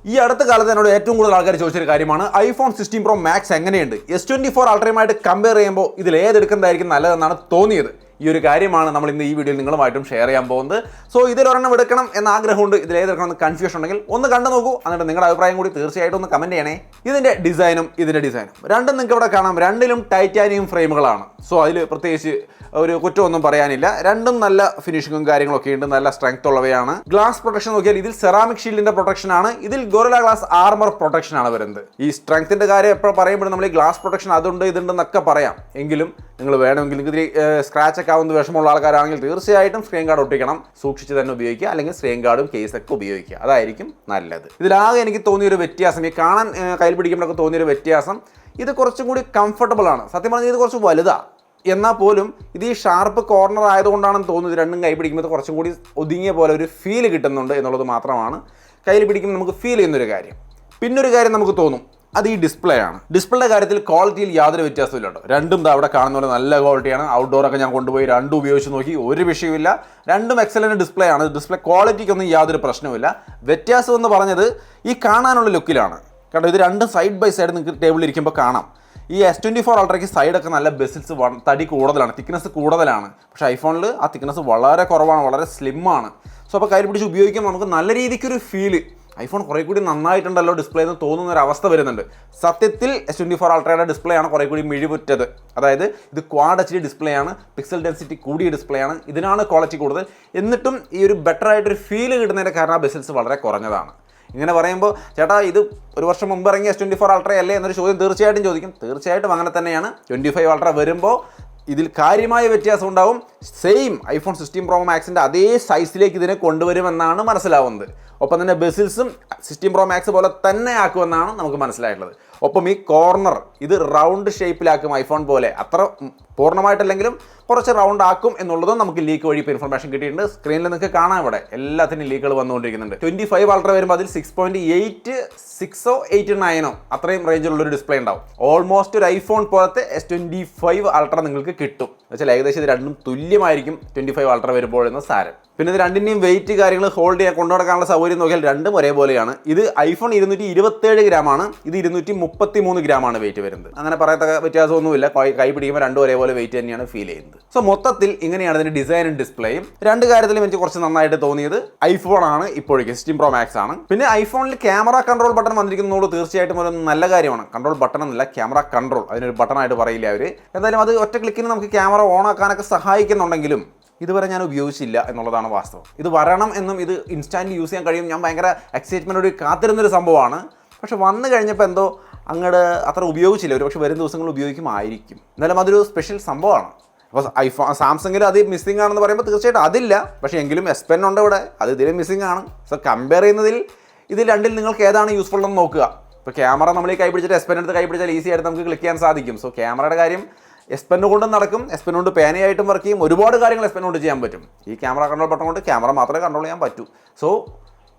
ഈ അടുത്ത കാലത്ത് എന്നോട് ഏറ്റവും കൂടുതൽ ആൾക്കാർ ചോദിച്ചൊരു കാര്യമാണ് ഐഫോൺ 16 Pro Max എങ്ങനെയുണ്ട്. S24 അൾട്രയുമായിട്ട് കമ്പയർ ചെയ്യുമ്പോൾ ഇതിൽ ഏതെടുക്കുന്നതായിരിക്കും നല്ലതെന്നാണ് തോന്നിയത്. ഈ ഒരു കാര്യമാണ് നമ്മൾ ഇന്ന് ഈ വീഡിയോയിൽ നിങ്ങളുമായിട്ടും ഷെയർ ചെയ്യാൻ പോകുന്നത്. സോ ഇതിലൊരെണ്ണം എടുക്കണം എന്ന ആഗ്രഹമുണ്ട്, ഇതിലേതെടുക്കണം കൺഫ്യൂഷൻ ഉണ്ടെങ്കിൽ ഒന്ന് കണ്ടു നോക്കൂ. എന്നിട്ട് നിങ്ങളുടെ അഭിപ്രായം കൂടി തീർച്ചയായിട്ടും ഒന്ന് കമൻറ്റ് ചെയ്യണേ. ഇതിൻ്റെ ഡിസൈനും രണ്ടും നിങ്ങൾക്ക് ഇവിടെ കാണാം. രണ്ടിലും ടൈറ്റാനിയം ഫ്രെയിമുകളാണ്. സോ അതിൽ പ്രത്യേകിച്ച് ഒരു കുറ്റമൊന്നും പറയാനില്ല. രണ്ടും നല്ല ഫിനിഷിങ്ങും കാര്യങ്ങളൊക്കെ ഉണ്ട്, നല്ല സ്ട്രെങ്ത് ഉള്ളവയാണ്. ഗ്ലാസ് പ്രൊട്ടക്ഷൻ നോക്കിയാൽ ഇതിൽ സെറാമിക് ഷീൽഡിന്റെ പ്രൊട്ടക്ഷൻ ആണ്, ഇതിൽ ഗൊറില്ല ഗ്ലാസ് ആർമർ പ്രൊട്ടക്ഷൻ ആണ് വരുന്നത്. ഈ സ്ട്രെങ്ത്തിന്റെ കാര്യം എപ്പോൾ പറയുമ്പോൾ നമ്മൾ ഈ ഗ്ലാസ് പ്രൊട്ടക്ഷൻ അതുണ്ട് ഇതുണ്ടെന്നൊക്കെ പറയാം. എങ്കിലും നിങ്ങൾ വേണമെങ്കിൽ ഇതിൽ സ്ക്രാച്ച് ഒക്കെ ആവുന്ന വിഷമമുള്ള ആൾക്കാരാണെങ്കിൽ തീർച്ചയായിട്ടും സ്ക്രീൻ ഗാർഡ് ഒട്ടിക്കണം, സൂക്ഷിച്ച് തന്നെ ഉപയോഗിക്കുക. അല്ലെങ്കിൽ സ്ക്രീൻ ഗാർഡും കേസൊക്കെ ഉപയോഗിക്കുക, അതായിരിക്കും നല്ലത്. ഇതിലാകെ എനിക്ക് തോന്നിയൊരു വ്യത്യാസം, ഈ കാണാൻ കയ്യിൽ പിടിക്കുമ്പോഴൊക്കെ തോന്നിയൊരു വ്യത്യാസം, ഇത് കുറച്ചും കൂടി കംഫർട്ടബിൾ ആണ്. സത്യം പറഞ്ഞാൽ ഇത് കുറച്ച് വലുതാണ്. എന്നാൽ പോലും ഇത് ഈ ഷാർപ്പ് കോർണർ ആയതുകൊണ്ടാണെന്ന് തോന്നുന്നത് രണ്ടും കൈ പിടിക്കുമ്പോൾ കുറച്ചും കൂടി ഒതുങ്ങിയ പോലെ ഒരു ഫീൽ കിട്ടുന്നുണ്ട് എന്നുള്ളത് മാത്രമാണ് കയ്യിൽ പിടിക്കുമ്പോൾ നമുക്ക് ഫീൽ ചെയ്യുന്നൊരു കാര്യം. പിന്നൊരു കാര്യം നമുക്ക് തോന്നും, അത് ഈ ഡിസ്പ്ലേ ആണ്. ഡിസ്പ്ലേയുടെ കാര്യത്തിൽ ക്വാളിറ്റിയിൽ യാതൊരു വ്യത്യാസമില്ല കേട്ടോ. രണ്ടും അവിടെ കാണുന്ന പോലെ നല്ല ക്വാളിറ്റിയാണ്. ഔട്ട്ഡോറൊക്കെ ഞാൻ കൊണ്ടുപോയി രണ്ടും ഉപയോഗിച്ച് നോക്കി, ഒരു വിഷയമില്ല. രണ്ടും എക്സലന്റ് ഡിസ്പ്ലേ ആണ്. ഡിസ്പ്ലേ ക്വാളിറ്റിക്കൊന്നും യാതൊരു പ്രശ്നവുമില്ല. വ്യത്യാസം എന്ന് പറഞ്ഞത് ഈ കാണാനുള്ള ലുക്കിലാണ്. കാരണം ഇത് രണ്ടും സൈഡ് ബൈ സൈഡ് നിങ്ങൾക്ക് ടേബിളിൽ ഇരിക്കുമ്പോൾ കാണാം. ഈ S24 അൾട്രയ്ക്ക് സൈഡൊക്കെ നല്ല ബെസിൽസ് തടി കൂടുതലാണ്, തിക്നെസ് കൂടുതലാണ്. പക്ഷേ ഐഫോണിൽ ആ തിക്നെസ് വളരെ കുറവാണ്, വളരെ സ്ലിമ്മാണ്. സോ അപ്പോൾ കയ്യിൽ പിടിച്ച് ഉപയോഗിക്കുമ്പോൾ നമുക്ക് നല്ല രീതിക്കൊരു ഫീല്, ഐഫോൺ കുറേ കൂടി നന്നായിട്ടുണ്ടല്ലോ ഡിസ്പ്ലേ എന്ന് തോന്നുന്ന ഒരു അവസ്ഥ വരുന്നുണ്ട്. സത്യത്തിൽ S24 അൾട്രയുടെ ഡിസ്പ്ലേ ആണ് കുറേ കൂടി മിഴിവുറ്റത്. അതായത് ഇത് ക്വാഡ് HD ഡിസ്പ്ലേ ആണ്, പിക്സൽ ഡെൻസിറ്റി കൂടിയ ഡിസ്പ്ലേ ആണ്, ഇതിനാണ് ക്വാളിറ്റി കൂടുതൽ. എന്നിട്ടും ഈ ഒരു ബെറ്റർ ആയിട്ടൊരു ഫീല് കിട്ടുന്നതിൻ്റെ കാരണം ആ ബെസിൽസ് വളരെ കുറഞ്ഞതാണ്. ഇങ്ങനെ പറയുമ്പോൾ ചേട്ടാ ഇത് ഒരു വർഷം മുമ്പ് ഇറങ്ങിയ S24 അൾട്ര അല്ലേ എന്നൊരു ചോദ്യം തീർച്ചയായിട്ടും ചോദിക്കും. തീർച്ചയായിട്ടും അങ്ങനെ തന്നെയാണ്. 25 അൾട്ര വരുമ്പോൾ ഇതിൽ കാര്യമായ വ്യത്യാസം ഉണ്ടാവും. സെയിം ഐഫോൺ 16 Pro Maxന്റെ അതേ സൈസിലേക്ക് ഇതിനെ കൊണ്ടുവരുമെന്നാണ് മനസ്സിലാവുന്നത്. ഒപ്പം തന്നെ ബെസിൽസും 16 Pro Max പോലെ തന്നെ ആക്കുമെന്നാണ് നമുക്ക് മനസ്സിലായിട്ടുള്ളത്. ഒപ്പം ഈ കോർണർ ഇത് റൗണ്ട് ഷേപ്പിലാക്കും, ഐഫോൺ പോലെ. അത്ര പൂർണ്ണമായിട്ടല്ലെങ്കിലും കുറച്ച് റൗണ്ട് ആക്കും എന്നുള്ളതും നമുക്ക് ലീക്ക് വഴി ഇപ്പോൾ ഇൻഫർമേഷൻ കിട്ടിയിട്ടുണ്ട്. സ്ക്രീനിൽ നിങ്ങൾക്ക് കാണാം, ഇവിടെ എല്ലാത്തിനും ലീക്കുകൾ വന്നുകൊണ്ടിരിക്കുന്നുണ്ട്. 25 അൾട്ര വരുമ്പോൾ അതിൽ 6.86 8.9 അത്രയും റേഞ്ചിലുള്ളൊരു ഡിസ്പ്ലേ ഉണ്ടാവും. ഓൾമോസ്റ്റ് ഒരു ഐഫോൺ പോലത്തെ S25 അൾട്ര നിങ്ങൾക്ക് കിട്ടും. എന്നുവെച്ചാൽ ഏകദേശം ഇത് രണ്ടും തുല്യമായിരിക്കും 25 അൾട്ര വരുമ്പോഴെന്ന് സാരം. പിന്നെ ഇത് രണ്ടിൻ്റെയും വെയിറ്റ് കാര്യങ്ങൾ ഹോൾഡ് ചെയ്യാൻ കൊണ്ടുനടക്കാനുള്ള സൗകര്യം നോക്കിയാൽ രണ്ടും ഒരേപോലെയാണ്. ഇത് ഐഫോൺ 227 ഗ്രാമാണ്, ഇത് 233 ഗ്രാമാണ് വെയിറ്റ് വരുന്നത്. അങ്ങനെ പറയത്തക്ക വ്യത്യാസമൊന്നുമില്ല. കൈ പിടിക്കുമ്പോൾ രണ്ടും ഒരേപോലെ വെയിറ്റ് തന്നെയാണ് ഫീൽ ചെയ്യുന്നത്. സോ മൊത്തത്തിൽ ഇങ്ങനെയാണ് ഇതിൻ്റെ ഡിസൈനും ഡിസ്പ്ലേയും. രണ്ട് കാര്യത്തിലും എനിക്ക് കുറച്ച് നന്നായിട്ട് തോന്നിയത് ഐഫോൺ ആണ്, ഇപ്പോഴേക്ക് 16 Pro Max ആണ്. പിന്നെ ഐഫോണിൽ ക്യാമറ കൺട്രോൾ ബട്ടൺ വന്നിരിക്കുന്നതോട് തീർച്ചയായിട്ടും ഒരു നല്ല കാര്യമാണ്. കൺട്രോൾ ബട്ടൺ എന്നല്ല, ക്യാമറ കൺട്രോൾ, അതിനൊരു ബട്ടണായിട്ട് പറയില്ല അവർ. എന്തായാലും അത് ഒറ്റ ക്ലിക്കിന് നമുക്ക് ക്യാമറ ഓൺ ആക്കാനൊക്കെ സഹായിക്കുന്നുണ്ടെങ്കിലും ഇതുവരെ ഞാൻ ഉപയോഗിച്ചില്ല എന്നുള്ളതാണ് വാസ്തവം. ഇത് വരണം എന്നും ഇത് ഇൻസ്റ്റാൻ്റ് യൂസ് ചെയ്യാൻ കഴിയും, ഞാൻ ഭയങ്കര എക്സൈറ്റ്മെൻറ്റോട് കാത്തിരുന്നൊരു സംഭവമാണ്. പക്ഷെ വന്നു കഴിഞ്ഞപ്പോൾ എന്തോ അങ്ങോട്ട് അത്ര ഉപയോഗിച്ചില്ല. ഒരു പക്ഷേ വരും ദിവസങ്ങൾ ഉപയോഗിക്കുമായിരിക്കും. എന്നാലും അതൊരു സ്പെഷ്യൽ സംഭവമാണ്. അപ്പോൾ സാംസങ്ങിൽ അത് മിസ്സിംഗ് ആണെന്ന് പറയുമ്പോൾ തീർച്ചയായിട്ടും അതില്ല. പക്ഷേ എങ്കിലും S Pen ഉണ്ട് ഇവിടെ, അത് ഇതിലും മിസ്സിംഗ് ആണ്. സോ കമ്പയർ ചെയ്യുന്നതിൽ ഇതിൽ രണ്ടിൽ നിങ്ങൾക്ക് ഏതാണ് യൂസ്ഫുൾ എന്ന് നോക്കുക. ഇപ്പോൾ ക്യാമറ നമ്മൾ ഈ കൈ പിടിച്ചിട്ട് S Pen എടുത്ത് കൈ പിടിച്ചാൽ ഈസി ആയിട്ട് നമുക്ക് ക്ലിക്ക് ചെയ്യാൻ സാധിക്കും. സോ ക്യാമറയുടെ കാര്യം S Pen കൊണ്ടും നടക്കും, S Pen കൊണ്ട് പേനയായിട്ടും വർക്ക് ചെയ്യും. ഒരുപാട് കാര്യങ്ങൾ S Pen കൊണ്ട് ചെയ്യാൻ പറ്റും. ഈ ക്യാമറ കൺട്രോൾ ബട്ടൺ കൊണ്ട് ക്യാമറ മാത്രമേ കൺട്രോൾ ചെയ്യാൻ പറ്റൂ. സോ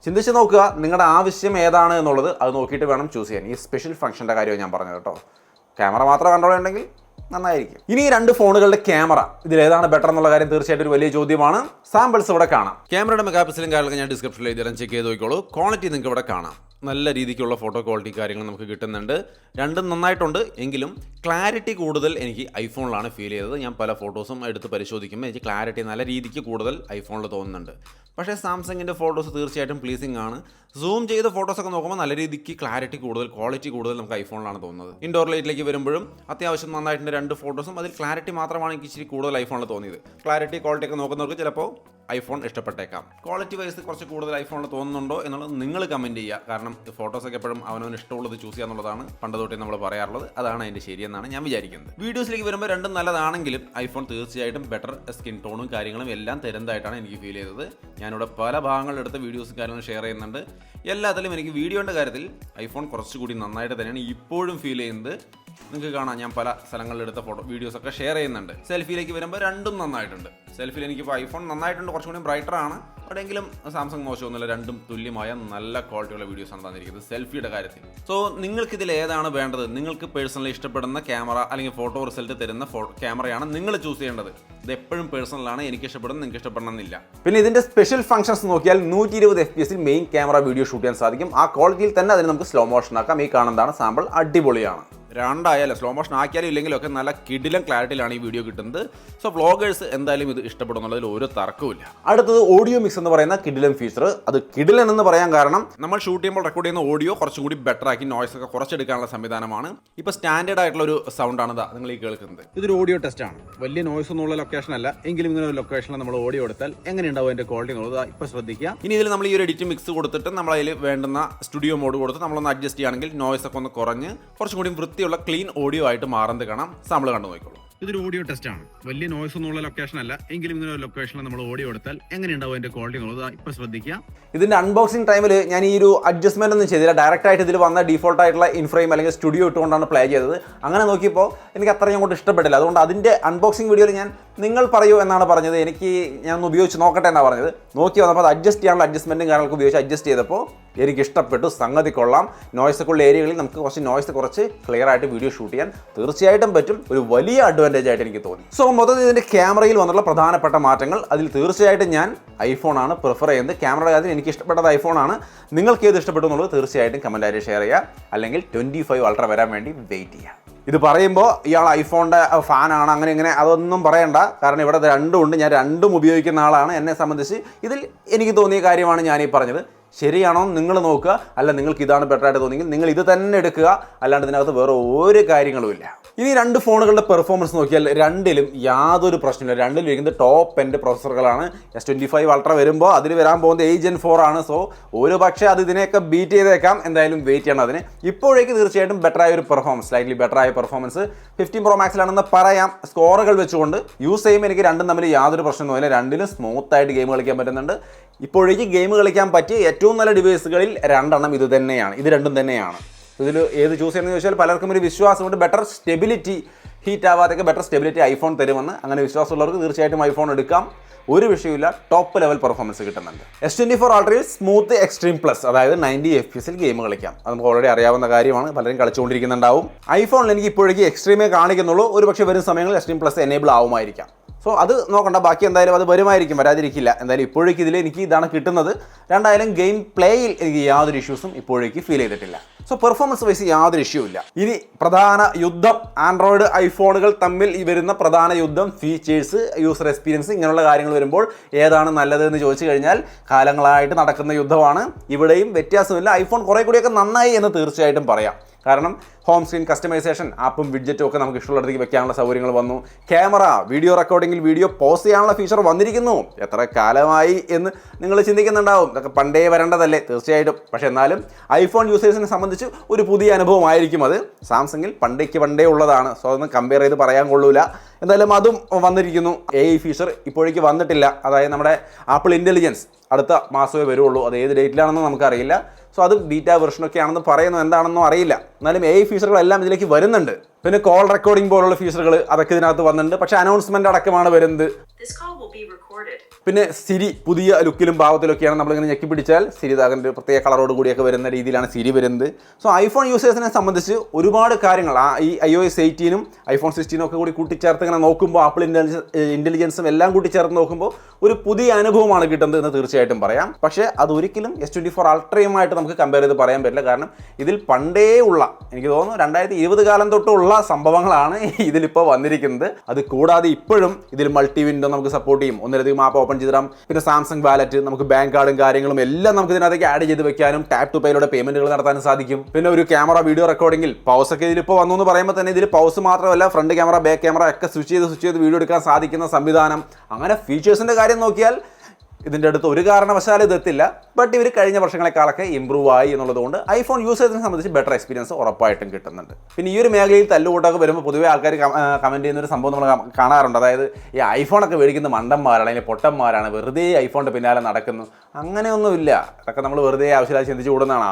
ചിന്തിച്ച് നോക്കുക നിങ്ങളുടെ ആവശ്യം ഏതാണ് എന്നുള്ളത്, അത് നോക്കിയിട്ട് വേണം ചൂസ് ചെയ്യാൻ. ഈ സ്പെഷ്യൽ ഫംഗ്ഷൻ്റെ കാര്യമാണ് ഞാൻ പറഞ്ഞത് കേട്ടോ. ക്യാമറ മാത്രം കൺട്രോൾ ഉണ്ടെങ്കിൽ നന്നായിരിക്കും. ഇനി ഈ രണ്ട് ഫോണുകളുടെ ക്യാമറ ഇതിലേതാണ് ബെറ്റർ എന്നുള്ള കാര്യം തീർച്ചയായിട്ടും ഒരു വലിയ ചോദ്യമാണ്. സാമ്പിൾസ് ഇവിടെ കാണാം. ക്യാമറയുടെ മെഗാപിക്സലും കാര്യങ്ങളൊക്കെ ഞാൻ ഡിസ്ക്രിപ്ഷനിൽ എഴുതിയാലും ചെക്ക് ചെയ്ത് നോക്കിക്കോളൂ. ക്വാളിറ്റി നിങ്ങൾക്ക് ഇവിടെ കാണാം. നല്ല രീതിക്കുള്ള ഫോട്ടോ ക്വാളിറ്റി കാര്യങ്ങൾ നമുക്ക് കിട്ടുന്നുണ്ട്. രണ്ടും നന്നായിട്ടുണ്ട്. എങ്കിലും ക്ലാരിറ്റി കൂടുതൽ എനിക്ക് ഐഫോണിലാണ് ഫീൽ ചെയ്തത്. ഞാൻ പല ഫോട്ടോസും എടുത്ത് പരിശോധിക്കുമ്പോൾ എനിക്ക് ക്ലാരിറ്റി നല്ല രീതിക്ക് കൂടുതൽ ഐഫോണിൽ തോന്നുന്നുണ്ട്. പക്ഷേ സാംസങ്ങിൻ്റെ ഫോട്ടോസ് തീർച്ചയായിട്ടും പ്ലീസിംഗ് ആണ്. സൂം ചെയ്ത ഫോട്ടോസൊക്കെ നോക്കുമ്പോൾ നല്ല രീതിക്ക് ക്ലാരിറ്റി കൂടുതൽ, ക്വാളിറ്റി കൂടുതൽ നമുക്ക് ഐഫോണിലാണ് തോന്നുന്നത്. ഇൻഡോർ ലൈറ്റിലേക്ക് വരുമ്പോഴും അത്യാവശ്യം നന്നായിട്ടുണ്ട് രണ്ട് ഫോട്ടോസും. അതിൽ ക്ലാരിറ്റി മാത്രമാണ് എനിക്ക് ഇച്ചിരി കൂടുതൽ ഐഫോണിൽ തോന്നിയത്. ക്ലാരിറ്റി ക്വാളിറ്റി ഒക്കെ നോക്കുന്നവർക്ക് ചിലപ്പോൾ ഐഫോൺ ഇഷ്ടപ്പെട്ടേക്കാം. ക്വാളിറ്റി വൈസ് കുറച്ച് കൂടുതൽ ഐഫോണിൽ തോന്നുന്നുണ്ടോ എന്നുള്ളത് നിങ്ങൾ കമൻറ്റ് ചെയ്യുക. കാരണം ഫോട്ടോസൊക്കെ എപ്പോഴും അവനവന് ഇഷ്ടമുള്ളത് ചൂസ് ചെയ്യുക എന്നുള്ളതാണ് പണ്ട് തൊട്ടേ നമ്മൾ പറയാറുള്ളത്. അതാണ് അതിൻ്റെ ശരിയെന്നാണ് ഞാൻ വിചാരിക്കുന്നത്. വീഡിയോസിലേക്ക് വരുമ്പോൾ രണ്ടും നല്ലതാണെങ്കിലും ഐഫോൺ തീർച്ചയായിട്ടും ബെറ്റർ സ്കിൻ ടോണും കാര്യങ്ങളും എല്ലാം തരുന്നതായിട്ടാണ് എനിക്ക് ഫീൽ ചെയ്തത്. ഞാനിവിടെ പല ഭാഗങ്ങളെടുത്ത് വീഡിയോസും കാര്യങ്ങളും ഷെയർ ചെയ്യുന്നുണ്ട്. എല്ലാത്തിലും എനിക്ക് വീഡിയോൻ്റെ കാര്യത്തിൽ ഐഫോൺ കുറച്ചുകൂടി നന്നായിട്ട് തന്നെയാണ് ഇപ്പോഴും ഫീൽ ചെയ്യുന്നത്. നിങ്ങൾക്ക് കാണാം ഞാൻ പല സ്ഥലങ്ങളിലെടുത്ത വീഡിയോസൊക്കെ ഷെയർ ചെയ്യുന്നുണ്ട്. സെൽഫിയിലേക്ക് വരുമ്പോൾ രണ്ടും നന്നായിട്ടുണ്ട്. സെൽഫിയിൽ എനിക്കിപ്പോൾ ഐഫോൺ നന്നായിട്ടുണ്ട്, കുറച്ചും കൂടി ബ്രൈറ്റർ ആണ്. അവിടെയെങ്കിലും സാംസങ് മോശമൊന്നുമില്ല, രണ്ടും തുല്യമായ നല്ല ക്വാളിറ്റിയുള്ള വീഡിയോസാണ് തന്നിരിക്കുന്നത് സെൽഫിയുടെ കാര്യത്തിൽ. സോ നിങ്ങൾക്കിതിൽ ഏതാണ് വേണ്ടത്? നിങ്ങൾക്ക് പേഴ്സണലി ഇഷ്ടപ്പെടുന്ന ക്യാമറ അല്ലെങ്കിൽ ഫോട്ടോ റിസൾട്ട് തരുന്ന ക്യാമറയാണ് നിങ്ങൾ ചൂസ് ചെയ്യേണ്ടത്. ഇത് എപ്പോഴും പേഴ്സണലാണ്, എനിക്ക് ഇഷ്ടപ്പെടുന്നത് നിങ്ങൾക്ക് ഇഷ്ടപ്പെടണമെന്നില്ല. പിന്നെ ഇതിന്റെ സ്പെഷ്യൽ ഫംഗ്ഷൻസ് നോക്കിയാൽ 120 FPS main camera video shoot ചെയ്യാൻ സാധിക്കും. ആ ക്വാളിറ്റിയിൽ തന്നെ അതിന് നമുക്ക് സ്ലോ മോഷൻ ആക്കാം. ഈ കാണുന്നതാണ് സാമ്പിൾ, അടിപൊളിയാണ്. രണ്ടായാലും സ്ലോ മോഷൻ ആക്കിയാലും ഇല്ലെങ്കിലും ഒക്കെ നല്ല കിടിലം ക്ലാരിറ്റിയിലാണ് ഈ വീഡിയോ കിട്ടുന്നത്. സോ വ്ളോഗേഴ്സ് എന്തായാലും ഇത് ഇഷ്ടപ്പെടും എന്നുള്ളതിൽ ഒരു തർക്കവുമില്ല. അടുത്തത് ഓഡിയോ മിക്സ് എന്ന് പറയുന്ന കിടിലൻ ഫീച്ചർ. അത് കിടിലൻ എന്ന് പറയാൻ കാരണം നമ്മൾ ഷൂട്ട് ചെയ്യുമ്പോൾ റെക്കോർഡ് ചെയ്യുന്ന ഓഡിയോ കുറച്ചും കൂടി ബെറ്റർ ആക്കി നോയ്സ് ഒക്കെ കുറച്ചെടുക്കാനുള്ള സംവിധാനമാണ്. ഇപ്പോൾ സ്റ്റാൻഡേർഡ് ആയിട്ടുള്ള ഒരു സൗണ്ടാണ് നിങ്ങൾ ഈ കേൾക്കുന്നത്. ഇതൊരു ഓഡിയോ ടെസ്റ്റ് ആണ്. വലിയ നോയ്സ് ഒന്നുള്ള ലൊക്കേഷൻ അല്ല, എങ്കിലും ഇങ്ങനെ ഒരു ലൊക്കേഷനിൽ നമ്മൾ ഓഡിയോ എടുത്താൽ എങ്ങനെയുണ്ടാവും അതിന്റെ ക്വാളിറ്റി എന്നുള്ളത് ഇപ്പോൾ ശ്രദ്ധിക്കുക. ഇനി ഇതിൽ നമ്മൾ ഈ ഒരു എഡിറ്റ് മിക്സ് കൊടുത്തിട്ട് നമ്മൾ അതിൽ വേണ്ടുന്ന സ്റ്റുഡിയോ മോഡ് കൊടുത്ത് നമ്മളൊന്ന് അഡ്ജസ്റ്റ് ചെയ്യുകയാണെങ്കിൽ നോയ്സ് ഒക്കെ ഒന്ന് കുറഞ്ഞ് കുറച്ചും കൂടി വൃത്തിയുള്ള ക്ലീൻ ഓഡിയോ ആയിട്ട് മാറുന്നത് കാണാം. സാമ്പിൾ കണ്ടു നോക്കിക്കോളൂ. ഇതൊരു ഓഡിയോ ടെസ്റ്റ് ആണ്. വലിയ നോയ്സ് ഒന്നുള്ള ലൊക്കേഷൻ അല്ല, എങ്കിലും ഇങ്ങനെ ഒരു ലൊക്കേഷനിൽ നമ്മൾ ഓഡിയോ എടുത്താൽ എങ്ങനെയുണ്ടാവും അതിന്റെ ക്വാളിറ്റി എന്നുള്ളത് ഇപ്പോൾ ശ്രദ്ധിക്കുക. ഇതിന്റെ അൺബോക്സിംഗ് ടൈമിൽ ഞാൻ ഈ ഒരു അഡ്ജസ്റ്റ്മെന്റ് ഒന്നും ചെയ്തില്ല. ഡയറക്റ്റ് ആയിട്ട് ഇതിൽ വന്ന ഡീഫോൾട്ട് ആയിട്ടുള്ള ഇൻഫ്രെയിം അല്ലെങ്കിൽ സ്റ്റുഡിയോ ഇട്ടുകൊണ്ടാണ് പ്ലേ ചെയ്തത്. അങ്ങനെ നോക്കിയപ്പോൾ എനിക്ക് അത്രയും അങ്ങോട്ട് ഇഷ്ടപ്പെട്ടില്ല. അതുകൊണ്ട് അതിന്റെ അൺബോക്സിംഗ് വീഡിയോയിൽ ഞാൻ നിങ്ങൾ പറയൂ എന്നാണ് പറഞ്ഞത്. ഞാൻ ഒന്ന് ഉപയോഗിച്ച് നോക്കട്ടെ എന്നാണ് പറഞ്ഞത്. നോക്കി വന്നപ്പോൾ അത് അഡ്ജസ്റ്റ് ചെയ്യാനുള്ള അഡ്ജസ്റ്റ്മെന്റും കാര്യങ്ങളൊക്കെ ഉപയോഗിച്ച് അഡ്ജസ്റ്റ് ചെയ്തപ്പോൾ എനിക്ക് ഇഷ്ടപ്പെട്ടു. സംഗതി കൊള്ളാം. നോയ്സ് ഉള്ള ഏരിയകളിൽ നമുക്ക് കുറച്ച് ക്ലിയർ ആയിട്ട് വീഡിയോ ഷൂട്ട് ചെയ്യാൻ തീർച്ചയായിട്ടും പറ്റും. ഒരു വലിയ അഡ്വാൻറ്റേജ് ആയിട്ട് എനിക്ക് തോന്നി. സോ മൊത്തത്തിൽ ഇതിന്റെ ക്യാമറയിൽ വന്നുള്ള പ്രധാനപ്പെട്ട മാറ്റങ്ങൾ, അതിൽ തീർച്ചയായിട്ടും ഞാൻ ഐഫോണാണ് പ്രിഫർ ചെയ്യുന്നത്. ക്യാമറയുടെ കാര്യത്തിൽ എനിക്ക് ഇഷ്ടപ്പെട്ടത് ഐഫോണാണ്. നിങ്ങൾക്ക് ഏത് ഇഷ്ടപ്പെട്ടു എന്നുള്ളത് തീർച്ചയായിട്ടും കമൻറ്റായിട്ട് ഷെയർ ചെയ്യുക. അല്ലെങ്കിൽ 25 അൾട്ര വരാൻ വേണ്ടി വെയിറ്റ് ചെയ്യുക. ഇത് പറയുമ്പോൾ ഇയാൾ ഐഫോണിൻ്റെ ഫാനാണ് അങ്ങനെ ഇങ്ങനെ അതൊന്നും പറയണ്ട. കാരണം ഇവിടെ രണ്ടും ഉണ്ട്. ഞാൻ രണ്ടും ഉപയോഗിക്കുന്ന ആളാണ്. എന്നെ സംബന്ധിച്ച് ഇതിൽ എനിക്ക് തോന്നിയ കാര്യമാണ് ഞാനീ പറഞ്ഞത്. ശരിയാണോ നിങ്ങൾ നോക്കുക. അല്ല നിങ്ങൾക്ക് ഇതാണ് ബെറ്റർ ആയിട്ട് തോന്നിയെങ്കിൽ നിങ്ങൾ ഇത് തന്നെ എടുക്കുക. അല്ലാണ്ട് ഇതിനകത്ത് വേറെ ഒരു കാര്യങ്ങളുമില്ല. ഇനി രണ്ട് ഫോണുകളുടെ പെർഫോമൻസ് നോക്കിയാൽ രണ്ടിലും യാതൊരു പ്രശ്നമില്ല. രണ്ടിലും ഇരിക്കുന്നത് ടോപ്പ് എൻഡ് പ്രൊസസ്സറുകളാണ്. S25 അൾട്ര വരുമ്പോൾ അതിൽ വരാൻ പോകുന്നത് Gen 4 ആണ്. സോ ഒരു പക്ഷേ അത് ഇതിനെയൊക്കെ ബീറ്റ് ചെയ്തേക്കാം. എന്തായാലും വെയിറ്റ് ചെയ്യണം അതിന്. ഇപ്പോഴേക്ക് തീർച്ചയായിട്ടും ബെറ്ററായ ഒരു പെർഫോമൻസ്, സ്ലൈറ്റ്ലി ബെറ്ററായ പെർഫോമൻസ് 15 Pro Maxലാണെന്ന് പറയാം. സ്കോറുകൾ വെച്ചുകൊണ്ട് യൂസ് ചെയ്യുമ്പോൾ എനിക്ക് രണ്ടും തമ്മിൽ യാതൊരു പ്രശ്നമൊന്നുമില്ല. രണ്ടിലും സ്മൂത്തായിട്ട് ഗെയിം കളിക്കാൻ പറ്റുന്നുണ്ട്. ഇപ്പോഴേക്ക് ഗെയിം കളിക്കാൻ പറ്റിയ ഏറ്റവും നല്ല ഡിവൈസുകളിൽ രണ്ടെണ്ണം ഇത് തന്നെയാണ്. ഇത് രണ്ടും തന്നെയാണ്. ഇതിൽ ഏത് ചൂസ് ചെയ്യുന്നത് ചോദിച്ചാൽ പലർക്കും ഒരു വിശ്വാസമുണ്ട്. ബെറ്റർ സ്റ്റെബിലിറ്റി, ഹീറ്റ് ആവാതൊക്കെ ബെറ്റർ സ്റ്റെബിലിറ്റി ഐഫോൺ തരുമെന്ന്. അങ്ങനെ വിശ്വാസമുള്ളവർക്ക് തീർച്ചയായിട്ടും ഐഫോൺ എടുക്കാം. ഒരു വിഷയമില്ല, ടോപ്പ് ലെവൽ പെർഫോമൻസ് കിട്ടുന്നുണ്ട്. S24 അൾട്രയിൽ സ്മൂത്ത് എക്സ്ട്രീം പ്ലസ്, അതായത് 90 FPS ഗെയിം കളിക്കാം. അത് നമുക്ക് ഓൾറെഡി അറിയാവുന്ന കാര്യമാണ്. പലരും കളിച്ചുകൊണ്ടിരിക്കുന്നുണ്ടാവും. ഐഫോണിൽ എനിക്ക് ഇപ്പോഴേക്ക് എക്സ്ട്രീമേ കാണിക്കുന്നുള്ളൂ. ഒരു പക്ഷേ വരും സമയങ്ങളിൽ എക്സ്ട്രീം പ്ലസ് എനേബിൾ ആവുമായിരിക്കാം. സോ അത് നോക്കണ്ട, ബാക്കി എന്തായാലും അത് വരുമായിരിക്കും, വരാതിരിക്കില്ല. എന്തായാലും ഇപ്പോഴേക്ക് ഇതിൽ എനിക്ക് ഇതാണ് കിട്ടുന്നത്. രണ്ടായാലും ഗെയിം പ്ലേയിൽ എനിക്ക് യാതൊരു ഇഷ്യൂസും ഇപ്പോഴേക്ക് ഫീൽ ചെയ്തിട്ടില്ല. സോ പെർഫോമൻസ് വൈസ് യാതൊരു ഇഷ്യൂ ഇല്ല. ഇനി പ്രധാന യുദ്ധം, ആൻഡ്രോയിഡ് ഐഫോണുകൾ തമ്മിൽ വരുന്ന പ്രധാന യുദ്ധം, ഫീച്ചേഴ്സ്, യൂസർ എക്സ്പീരിയൻസ്, ഇങ്ങനെയുള്ള കാര്യങ്ങൾ വരുമ്പോൾ ഏതാണ് നല്ലത് എന്ന് ചോദിച്ചു കഴിഞ്ഞാൽ കാലങ്ങളായിട്ട് നടക്കുന്ന യുദ്ധമാണ്. ഇവിടെയും വ്യത്യാസമില്ല. ഐഫോൺ കുറേ കൂടിയൊക്കെ നന്നായി എന്ന് തീർച്ചയായിട്ടും പറയാം. കാരണം ഹോം സ്ക്രീൻ കസ്റ്റമൈസേഷൻ, ആപ്പും വിഡ്ജറ്റും ഒക്കെ നമുക്ക് ഇഷ്ടമുള്ളടത്തേക്ക് വെക്കാനുള്ള സൗകര്യങ്ങൾ വന്നു. ക്യാമറ, വീഡിയോ റെക്കോർഡിങ്ങിൽ വീഡിയോ പോസ് ചെയ്യാനുള്ള ഫീച്ചർ വന്നിരിക്കുന്നു. എത്ര കാലമായി എന്ന് നിങ്ങൾ ചിന്തിക്കുന്നുണ്ടാവും. ഇതൊക്കെ പണ്ടേ വരേണ്ടതല്ലേ? തീർച്ചയായിട്ടും. പക്ഷേ എന്നാലും ഐഫോൺ യൂസേഴ്സിനെ സംബന്ധിച്ച് ഒരു പുതിയ അനുഭവമായിരിക്കും അത്. സാംസങ്ങിൽ പണ്ടേ ഉള്ളതാണ്. സോ അതൊന്നും കമ്പയർ ചെയ്ത് പറയാൻ കൊള്ളൂല. എന്തായാലും അതും വന്നിരിക്കുന്നു. AI ഫീച്ചർ ഇപ്പോഴേക്ക് വന്നിട്ടില്ല. അതായത് നമ്മുടെ ആപ്പിൾ ഇൻ്റലിജൻസ് അടുത്ത മാസമേ വരുള്ളൂ. അത് ഏത് ഡേറ്റിലാണെന്ന് നമുക്കറിയില്ല. സോ അത് ബീറ്റാ വെർഷനൊക്കെ ആണെന്ന് പറയുന്നു, എന്താണെന്നോ അറിയില്ല. എന്നാലും AI ഫീച്ചറുകളെല്ലാം ഇതിലേക്ക് വരുന്നുണ്ട്. പിന്നെ കോൾ റെക്കോർഡിംഗ് പോലുള്ള ഫീച്ചറുകൾ അതൊക്കെ ഇതിനകത്ത് വന്നിട്ടുണ്ട്. പക്ഷേ അനൗൺസ്മെന്റ് അടക്കമാണ് വരുന്നത്. പിന്നെ സിരി പുതിയ ലുക്കിലും ഭാവത്തിലൊക്കെയാണ്. നമ്മളിങ്ങനെ ഞെക്കി പിടിച്ചാൽ സിരി അതിൻ്റെ പ്രത്യേക കളറോട് കൂടിയൊക്കെ വരുന്ന രീതിയിലാണ് സിരി വരുന്നത്. സോ ഐഫോൺ യൂസേഴ്സിനെ സംബന്ധിച്ച് ഒരുപാട് കാര്യങ്ങൾ ഈ iOS 18 ഐഫോൺ 16 ഒക്കെ കൂടി കൂട്ടിച്ചേർത്ത് ഇങ്ങനെ നോക്കുമ്പോൾ, ആപ്പിൾ ഇൻ്റലിജൻസും എല്ലാം കൂട്ടിച്ചേർത്ത് നോക്കുമ്പോൾ ഒരു പുതിയ അനുഭവമാണ് കിട്ടുന്നത് എന്ന് തീർച്ചയായിട്ടും പറയാം. പക്ഷേ അതൊരിക്കലും S24 അൾട്രയുമായിട്ട് നമുക്ക് കമ്പയർ ചെയ്ത് പറയാൻ പറ്റില്ല. കാരണം ഇതിൽ പണ്ടേ ഉള്ള, എനിക്ക് തോന്നുന്നു 2020 കാലം തൊട്ടുള്ള സംഭവങ്ങളാണ് ഇതിലിപ്പോൾ വന്നിരിക്കുന്നത്. അത് കൂടാതെ ഇപ്പോഴും ഇതിൽ മൾട്ടി വിൻഡോ നമുക്ക് സപ്പോർട്ട് ചെയ്യും. ഒന്നിലധികം ആപ്പ് ഓപ്പൺ ചെയ്തിടാം. പിന്നെ സാംസങ് വാലറ്റ്, നമുക്ക് ബാങ്ക് കാർഡും കാര്യങ്ങളും എല്ലാം നമുക്ക് ഇതിനകത്തേക്ക് ആഡ് ചെയ്ത് വെക്കാനും ടാപ്പ് ടു പേയിലൂടെ പേയ്മെന്റുകൾ നടത്താനും സാധിക്കും. പിന്നെ ഒരു ക്യാമറ, വീഡിയോ റെക്കോർഡിംഗിൽ പൗസ് ഒക്കെ ഇതിലിപ്പോൾ വന്നു എന്ന് പറയുമ്പോൾ തന്നെ ഇതിൽ പൗസ് മാത്രമല്ല, ഫ്രണ്ട് ക്യാമറ, ബാക്ക് ക്യാമറ ഒക്കെ സ്വിച്ച് ചെയ്ത് വീഡിയോ എടുക്കാൻ സാധിക്കുന്ന സംവിധാനം. അങ്ങനെ ഫീച്ചേഴ്സിന്റെ കാര്യം നോക്കിയാൽ ഇതിൻ്റെ അടുത്ത് ഒരു കാരണവശാലും ഇതെത്തില്ല. ബട്ട് ഇവർ കഴിഞ്ഞ വർഷങ്ങളെക്കാളൊക്കെ ഇമ്പ്രൂവ് ആയി എന്നുള്ളതുകൊണ്ട് ഐഫോൺ യൂസേഴ്സിനെ സംബന്ധിച്ച് ബെറ്റർ എക്സ്പീരിയൻസ് ഉറപ്പായിട്ടും കിട്ടുന്നുണ്ട്. പിന്നെ ഈ ഒരു മേഖലയിൽ തല്ലുകൂട്ടൊക്കെ വരുമ്പോൾ പൊതുവേ ആൾക്കാർ കമൻറ്റ് ചെയ്യുന്ന ഒരു സംഭവം നമ്മൾ കാണാറുണ്ട്. അതായത് ഈ ഐഫോണൊക്കെ മേടിക്കുന്ന മണ്ടന്മാരാണ്, അല്ലെങ്കിൽ പൊട്ടന്മാരാണ്, വെറുതെ ഐഫോണിൻ്റെ പിന്നാലെ നടക്കുന്നു. അങ്ങനെയൊന്നുമില്ല. അതൊക്കെ നമ്മൾ വെറുതെ ആവശ്യമില്ലാതെ ചിന്തിച്ച് കൂടുന്നതാണ്.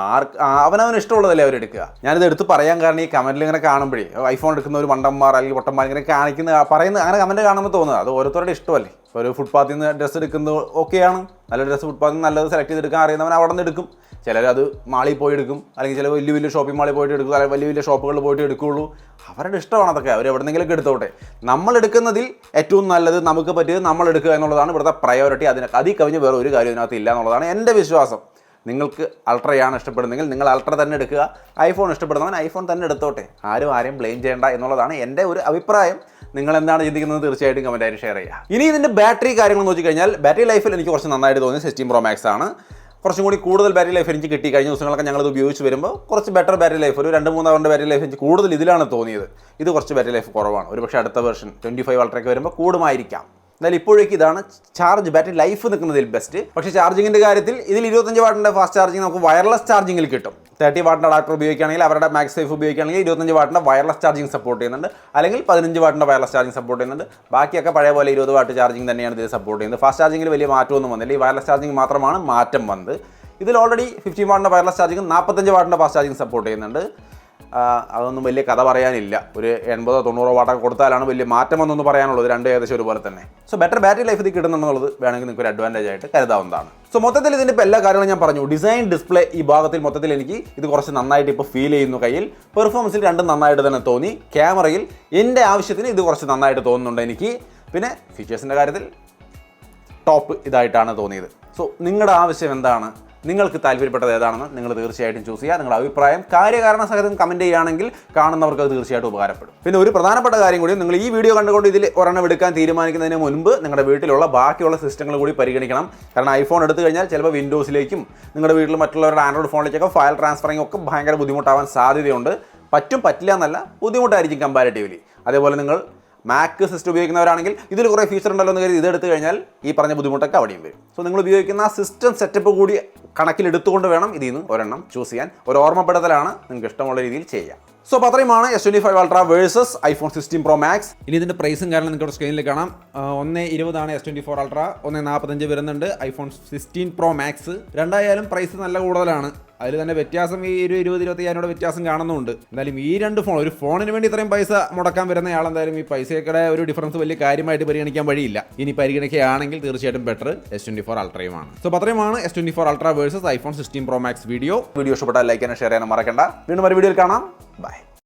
അവനവന് ഇഷ്ടമുള്ളതല്ലേ അവരെടുക്കുക. ഞാനിത് എടുത്ത് പറയാൻ കാരണം ഈ കമൻറ്റിൽ ഇങ്ങനെ കാണുമ്പോഴേ ഐഫോൺ എടുക്കുന്ന ഒരു മണ്ടന്മാർ അല്ലെങ്കിൽ പൊട്ടന്മാർ ഇങ്ങനെ പറയുന്ന അങ്ങനെ കമൻറ്റ് കാണുമ്പോൾ തോന്നുന്നത് അത് ഓരോരുത്തരുടെ ഇഷ്ടമല്ലേ. ഒരു ഫുട്പാത്തിൽ നിന്ന് ഡ്രസ്സ് എടുക്കുന്നത് ഓക്കെയാണ്, നല്ല ഡ്രസ്സ് ഫുട്പാത്തിൽ നിന്ന് നല്ലത് സെലക്ട് ചെയ്തെടുക്കാൻ അറിയുന്നവൻ അവിടെ നിന്ന് എടുക്കും. ചിലരത് മാളിൽ പോയി എടുക്കും, അല്ലെങ്കിൽ ചില വലിയ വലിയ ഷോപ്പിംഗ് മാളിൽ പോയിട്ട് എടുക്കും, അല്ലെങ്കിൽ വലിയ വലിയ ഷോപ്പുകളിൽ പോയിട്ട് എടുക്കുകയുള്ളൂ. അവരുടെ ഇഷ്ടമാണ് അതൊക്കെ, അവർ എവിടെന്നെങ്കിലൊക്കെ എടുത്തോട്ടെ. നമ്മൾ എടുക്കുന്നതിൽ ഏറ്റവും നല്ലത് നമുക്ക് പറ്റിയത് നമ്മൾ എടുക്കുക എന്നുള്ളതാണ് ഇവിടുത്തെ പ്രയോറിറ്റി. അതിൽ കവിഞ്ഞ് വേറെ ഒരു കാര്യം ഇതിനകത്ത് ഇല്ല എന്നുള്ളതാണ് എൻ്റെ വിശ്വാസം. നിങ്ങൾക്ക് അൾട്രയാണ് ഇഷ്ടപ്പെടുന്നെങ്കിൽ നിങ്ങൾ അൾട്ര തന്നെ എടുക്കുക. ഐഫോൺ ഇഷ്ടപ്പെടുന്നവൻ ഐഫോൺ തന്നെ എടുത്തോട്ടെ. ആരെയും ബ്ലെയിം ചെയ്യേണ്ട എന്നുള്ളതാണ് എൻ്റെ ഒരു അഭിപ്രായം. നിങ്ങൾ എന്താണ് ചിന്തിക്കുന്നത് തീർച്ചയായിട്ടും കമൻറ്റായിട്ട് ഷെയർ ചെയ്യുക. ഇനി ഇതിൻ്റെ ബാറ്ററി കാര്യങ്ങൾ നോക്കിക്കഴിഞ്ഞാൽ ബാറ്ററി ലൈഫിൽ എനിക്ക് കുറച്ച് നന്നായിട്ട് തോന്നിയത് 16 Pro Max ആണ്. കുറച്ചും കൂടി കൂടുതൽ ബാറ്ററി ലൈഫ് എനിക്ക് കിട്ടി. കഴിഞ്ഞ ദിവസങ്ങളൊക്കെ ഞങ്ങളത് ഉപയോഗിച്ച് വരുമ്പോൾ കുറച്ച് ബെറ്റർ ബാറ്ററി ലൈഫ്, ഒരു 2-3 അവറിൻ്റെ ബാറ്ററി ലൈഫ് എനിക്ക് കൂടുതൽ ഇതിലാണ് തോന്നിയത്. ഇത് കുറച്ച് ബാറ്ററി ലൈഫ് കുറവാണ്. ഒരു പക്ഷേ അടുത്ത വെർഷൻ 25 അൾട്രയൊക്കെ വരുമ്പോൾ കൂടുമായിരിക്കാം. എന്നാലും ഇപ്പോഴേക്ക് ഇതാണ് ചാർജ് ബാറ്ററി ലൈഫ് നിൽക്കുന്നതിൽ ബെസ്റ്റ്. പക്ഷേ ചാർജിങ്ങിൻ്റെ കാര്യത്തിൽ ഇതിൽ 25 വാട്ടിൻ്റെ ഫാസ്റ്റ് ചാർജിങ് നമുക്ക് വയർലെസ് ചാർജിങ്ങിൽ കിട്ടും. 30 വാട്ടിൻ്റെ അഡാപ്റ്റർ ഉപയോഗിക്കുകയാണെങ്കിൽ, അവരുടെ മാക്സ് സേഫ് ഉപയോഗിക്കുകയാണെങ്കിൽ 25 വാട്ടിൻ്റെ വയർലെസ് ചാർജിങ് സപ്പോർട്ട് ചെയ്യുന്നുണ്ട്, അല്ലെങ്കിൽ 15 വാട്ടിൻ്റെ വയർലെസ് ചാർജിങ് സപ്പോർട്ട് ചെയ്യുന്നുണ്ട്. ബാക്കിയൊക്കെ പഴയ പോലെ 20 വാട്ട് ചാർജിങ് തന്നെയാണ് ഇത് സപ്പോർട്ട് ചെയ്യുന്നത്. ഫാസ്റ്റ് ചാർജിങ്ങിൽ വലിയ മാറ്റമൊന്നും വന്നില്ല. ഈ വയർലെസ് ചാർജിങ് മാത്രമാണ് മാറ്റം വന്നത്. ഇതിൽ ഓൾറെഡി 15 വാട്ടിൻ്റെ വയർലെസ് ചാർജിങ് 45 വാട്ടിൻ്റെ ഫാസ്റ്റ് ചാർജിങ് സപ്പോർട്ട് ചെയ്യുന്നുണ്ട്. അതൊന്നും വലിയ കഥ പറയാനില്ല. ഒരു 80-90 വാട്ടൊക്കെ കൊടുത്താലാണ് വലിയ മാറ്റം എന്നൊന്നും പറയാനുള്ളത്. രണ്ടും ഏകദേശം ഒരുപോലെ തന്നെ. സോ ബെറ്റർ ബാറ്ററി ലൈഫ് ഇത് കിട്ടുന്നുള്ളത് വേണമെങ്കിൽ നിങ്ങൾക്ക് ഒരു അഡ്വാൻറ്റേജ് ആയിട്ട് കരുതാവുന്നതാണ്. സോ മൊത്തത്തിൽ ഇതിൻ്റെ ഇപ്പോൾ എല്ലാ കാര്യങ്ങളും ഞാൻ പറഞ്ഞു. ഡിസൈൻ, ഡിസ്പ്ലേ, ഈ ഭാഗത്തിൽ മൊത്തത്തിൽ എനിക്ക് ഇത് കുറച്ച് നന്നായിട്ട് ഇപ്പോൾ ഫീൽ ചെയ്യുന്നു. കയ്യിൽ പെർഫോമൻസിൽ രണ്ടും നന്നായിട്ട് തന്നെ തോന്നി. ക്യാമറയിൽ എൻ്റെ ആവശ്യത്തിന് ഇത് കുറച്ച് നന്നായിട്ട് തോന്നുന്നുണ്ട് എനിക്ക്. പിന്നെ ഫീച്ചേഴ്സിൻ്റെ കാര്യത്തിൽ ടോപ്പ് ഇതായിട്ടാണ് തോന്നിയത്. സോ നിങ്ങളുടെ ആവശ്യം എന്താണ്, നിങ്ങൾക്ക് താല്പര്യപ്പെട്ടത് ഏതാണെന്ന് നിങ്ങൾ തീർച്ചയായിട്ടും ചൂസ് ചെയ്യുക. നിങ്ങളുടെ അഭിപ്രായം കാര്യകാരണ സഹിതം കമൻറ്റ് ചെയ്യുകയാണെങ്കിൽ കാണുന്നവർക്ക് അത് തീർച്ചയായിട്ടും ഉപകാരപ്പെടും. പിന്നെ ഒരു പ്രധാനപ്പെട്ട കാര്യം കൂടി, നിങ്ങൾ ഈ വീഡിയോ കണ്ടുകൊണ്ട് ഇതിൽ ഒരെണ്ണം എടുക്കാൻ തീരുമാനിക്കുന്നതിന് മുൻപ് നിങ്ങളുടെ വീട്ടിലുള്ള ബാക്കിയുള്ള സിസ്റ്റങ്ങൾ കൂടി പരിഗണിക്കണം. കാരണം ഐഫോൺ എടുത്തു കഴിഞ്ഞാൽ ചിലപ്പോൾ വിൻഡോസിലേക്കും നിങ്ങളുടെ വീട്ടിൽ മറ്റുള്ളവരുടെ ആൻഡ്രോയിഡ് ഫോണിലേക്കൊക്കെ ഫയൽ ട്രാൻസ്ഫറിങ് ഒക്കെ ഭയങ്കര ബുദ്ധിമുട്ടാവാൻ സാധ്യതയുണ്ട്. പറ്റില്ല എന്നല്ല, ബുദ്ധിമുട്ടായിരിക്കും കമ്പാരിറ്റീവ്ലി. അതേപോലെ നിങ്ങൾ മാക് സിസ്റ്റം ഉപയോഗിക്കുന്നവരാണെങ്കിൽ ഇതിൽ കുറേ ഫീച്ചർ ഉണ്ടല്ലോ എന്ന് കരുതി ഇതെടുത്ത് കഴിഞ്ഞാൽ ഈ പറഞ്ഞ ബുദ്ധിമുട്ടൊക്കെ അവിടെയും വരും. സോ നിങ്ങൾ ഉപയോഗിക്കുന്ന ആ സിസ്റ്റം സെറ്റപ്പ് കൂടി കണക്കിലെടുത്തുകൊണ്ട് വേണം ഇതിൽ നിന്ന് ഒരെണ്ണം ചൂസ് ചെയ്യാൻ. ഒരു ഓർമ്മപ്പെടുത്തലാണ്, നിങ്ങൾക്ക് ഇഷ്ടമുള്ള രീതിയിൽ ചെയ്യാം. സോ അപ്പോൾ അത്രയുമാണ് S25 Ultra versus iPhone 16 Pro Max. ഇനി ഇതിൻ്റെ പ്രൈസും കാരണം നിങ്ങൾക്ക് സ്ക്രീനിൽ കാണാം. 1.20 S24 Ultra, 1.45 വരുന്നുണ്ട് ഐഫോൺ 16 Pro Max. രണ്ടായാലും പ്രൈസ് നല്ല കൂടുതലാണ്. അതിൽ തന്നെ വ്യത്യാസം ഈ 20-25 വ്യത്യാസം കാണുന്നുണ്ട്. എന്തായാലും ഈ രണ്ട് ഫോൺ, ഒരു ഫോണിന് വേണ്ടി ഇത്രയും പൈസ മുടക്കാൻ വരുന്നയാൾ എന്തായാലും ഈ പൈസയുടെ ഒരു ഡിഫറൻസ് വലിയ കാര്യമായിട്ട് പരിഗണിക്കാൻ വഴിയില്ല. ഇനി പരിഗണിക്കുകയാണെങ്കിൽ തീർച്ചയായിട്ടും ബെറ്റർ S24 Ultrയുമാണ്. സോ അത്രയുമാണ് S24 Ultra versus iPhone 16 Pro Max video ഇഷ്ടപ്പെട്ടാൽ ലൈക്ക് ചെയ്യാനും ഷെയർ ചെയ്യാനും മറക്കണ്ട. വീണ്ടും ഒരു വീഡിയോയിൽ കാണാം. ബൈ.